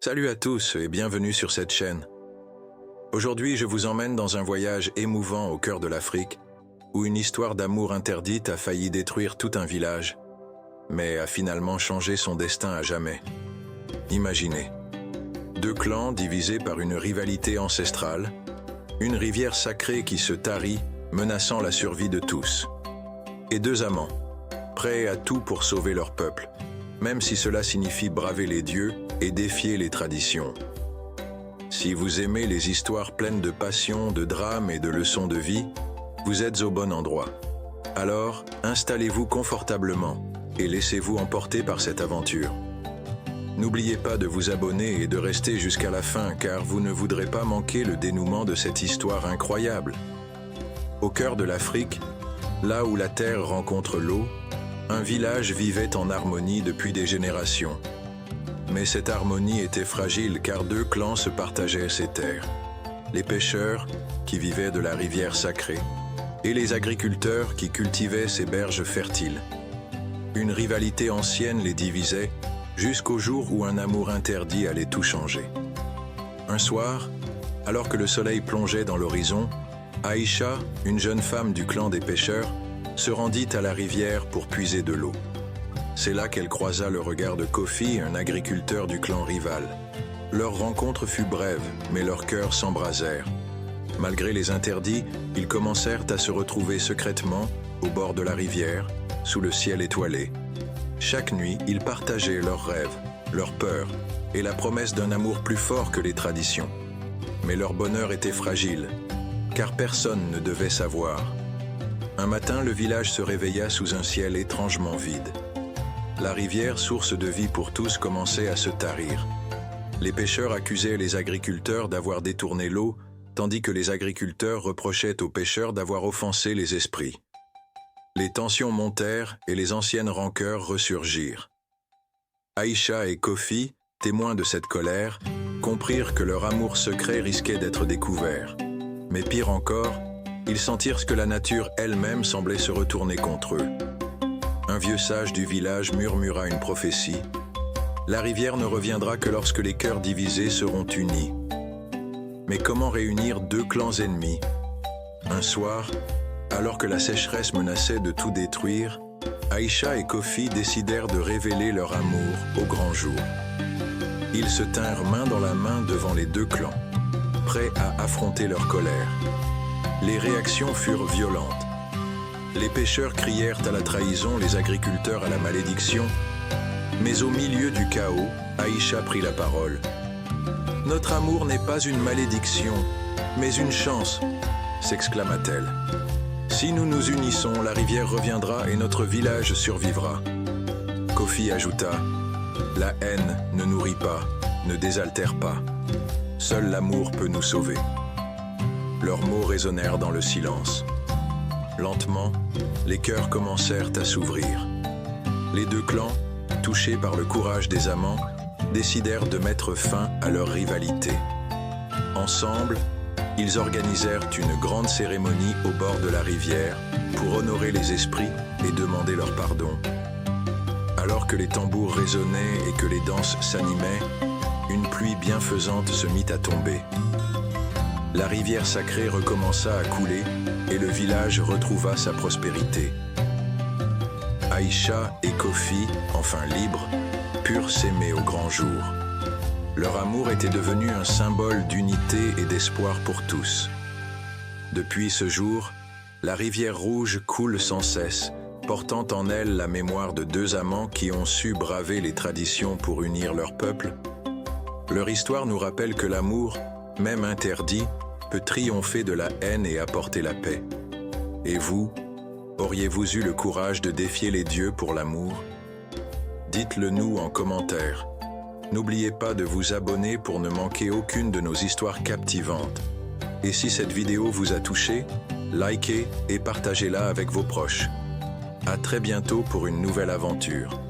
Salut à tous et bienvenue sur cette chaîne. Aujourd'hui, je vous emmène dans un voyage émouvant au cœur de l'Afrique, où une histoire d'amour interdite a failli détruire tout un village, mais a finalement changé son destin à jamais. Imaginez, deux clans divisés par une rivalité ancestrale, une rivière sacrée qui se tarit, menaçant la survie de tous, et deux amants, prêts à tout pour sauver leur peuple, même si cela signifie braver les dieux et défier les traditions. Si vous aimez les histoires pleines de passion, de drame et de leçons de vie, vous êtes au bon endroit. Alors, installez-vous confortablement et laissez-vous emporter par cette aventure. N'oubliez pas de vous abonner et de rester jusqu'à la fin car vous ne voudrez pas manquer le dénouement de cette histoire incroyable. Au cœur de l'Afrique, là où la terre rencontre l'eau, un village vivait en harmonie depuis des générations. Mais cette harmonie était fragile car deux clans se partageaient ces terres. Les pêcheurs, qui vivaient de la rivière sacrée, et les agriculteurs qui cultivaient ces berges fertiles. Une rivalité ancienne les divisait, jusqu'au jour où un amour interdit allait tout changer. Un soir, alors que le soleil plongeait dans l'horizon, Aïcha, une jeune femme du clan des pêcheurs, se rendit à la rivière pour puiser de l'eau. C'est là qu'elle croisa le regard de Kofi, un agriculteur du clan rival. Leur rencontre fut brève, mais leurs cœurs s'embrasèrent. Malgré les interdits, ils commencèrent à se retrouver secrètement au bord de la rivière, sous le ciel étoilé. Chaque nuit, ils partageaient leurs rêves, leurs peurs et la promesse d'un amour plus fort que les traditions. Mais leur bonheur était fragile, car personne ne devait savoir. Un matin, le village se réveilla sous un ciel étrangement vide. La rivière, source de vie pour tous, commençait à se tarir. Les pêcheurs accusaient les agriculteurs d'avoir détourné l'eau, tandis que les agriculteurs reprochaient aux pêcheurs d'avoir offensé les esprits. Les tensions montèrent et les anciennes rancœurs ressurgirent. Aïcha et Kofi, témoins de cette colère, comprirent que leur amour secret risquait d'être découvert. Mais pire encore, ils sentirent que la nature elle-même semblait se retourner contre eux. Un vieux sage du village murmura une prophétie. La rivière ne reviendra que lorsque les cœurs divisés seront unis. Mais comment réunir deux clans ennemis? Un soir, alors que la sécheresse menaçait de tout détruire, Aïcha et Kofi décidèrent de révéler leur amour au grand jour. Ils se tinrent main dans la main devant les deux clans, prêts à affronter leur colère. Les réactions furent violentes. Les pêcheurs crièrent à la trahison, les agriculteurs à la malédiction. Mais au milieu du chaos, Aïcha prit la parole. « Notre amour n'est pas une malédiction, mais une chance !» s'exclama-t-elle. « Si nous nous unissons, la rivière reviendra et notre village survivra. » Kofi ajouta. « La haine ne nourrit pas, ne désaltère pas. Seul l'amour peut nous sauver. » Leurs mots résonnèrent dans le silence. Lentement, les cœurs commencèrent à s'ouvrir. Les deux clans, touchés par le courage des amants, décidèrent de mettre fin à leur rivalité. Ensemble, ils organisèrent une grande cérémonie au bord de la rivière pour honorer les esprits et demander leur pardon. Alors que les tambours résonnaient et que les danses s'animaient, une pluie bienfaisante se mit à tomber. La rivière sacrée recommença à couler et le village retrouva sa prospérité. Aïcha et Kofi, enfin libres, purent s'aimer au grand jour. Leur amour était devenu un symbole d'unité et d'espoir pour tous. Depuis ce jour, la rivière rouge coule sans cesse, portant en elle la mémoire de deux amants qui ont su braver les traditions pour unir leur peuple. Leur histoire nous rappelle que l'amour, même interdit, peut triompher de la haine et apporter la paix. Et vous, auriez-vous eu le courage de défier les dieux pour l'amour? Dites-le nous en commentaire. N'oubliez pas de vous abonner pour ne manquer aucune de nos histoires captivantes. Et si cette vidéo vous a touché, likez et partagez-la avec vos proches. À très bientôt pour une nouvelle aventure.